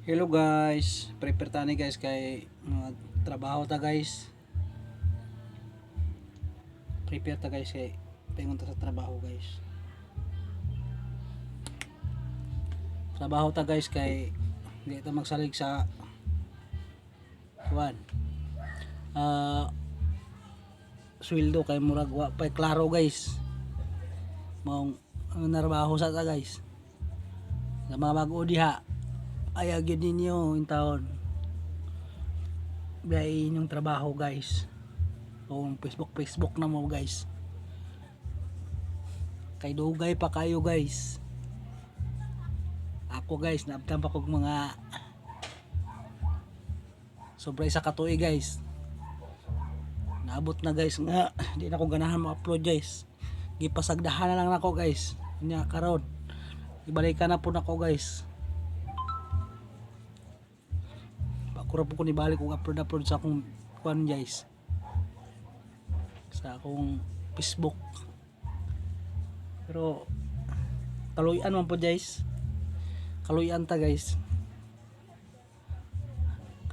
Hello guys, prepare tani guys kay trabaho ta guys. Prepare ta guys kay pingon ta sa trabaho guys. Trabaho ta guys kay hindi ta magsalig sa kuan. Sweldo kay murag wa pa klaro guys. Maong narbaho sa ta guys. Sa mga bag-o diha ayaw gyud ninyo in taon. Biyahe inyong trabaho guys. O Facebook na mo guys. Kay dugay pa kayo guys. Ako guys, naabtan pa kog mga sobra isa ka tuig guys. Naabot na guys nga di na ko ganahan ma-upload guys. Gipasagdahan na lang nako guys. Nya karon ibalikan na po nako guys. Pakura po ko nibalik kung upload sa akong kuan guys. Sa akong Facebook. Pero kaluyan man po guys. Kaluyan ta guys.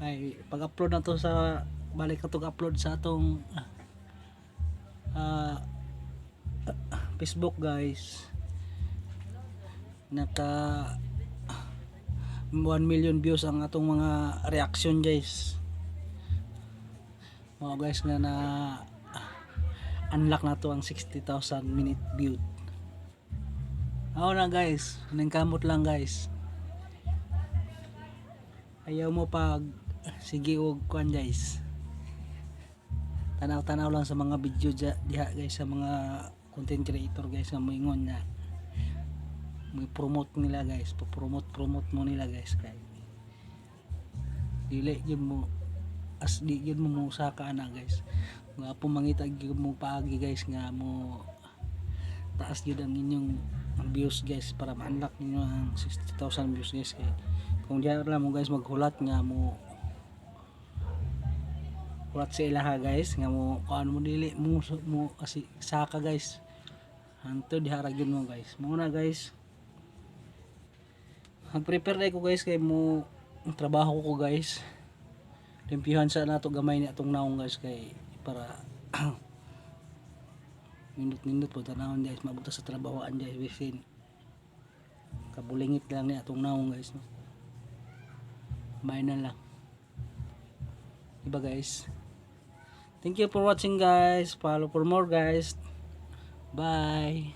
Kay pag-upload na to sa balik na to upload sa atong Facebook guys. Naka 1 million views ang atong mga reaction guys. Mga guys nga na unlock na to ang 60,000 minute view. Oo na guys, nangkamot lang guys. Ayaw mo pag sige og kuan guys. Tanaw-tanaw lang sa mga video diha guys, sa mga content creator guys nga moingon na may promote nila guys, promote mo nila guys kay dili gyud mo as di gyud mo saka ana guys. Nga po mangita gyud mo paagi guys nga mo taas gyud ang inyong views guys para ma-unlock ninyo ang 60,000 views guys. Kay kung diyan lang mo guys maghulat nga mo hulat sa ilaha guys nga mo kuan mo dili mo kasi saka guys hanto diha ra gyud mo guys. Muna guys mag-prepare na ko guys kay mo trabaho ko guys. Limpihan sa nato gamay ni atong naong guys kay para nindot po tanawon guys mabuta sa trabahoan guys within kabulingit lang ni atong naong guys no. Mainan lang. Diba guys? Thank you for watching guys. Follow for more guys. Bye.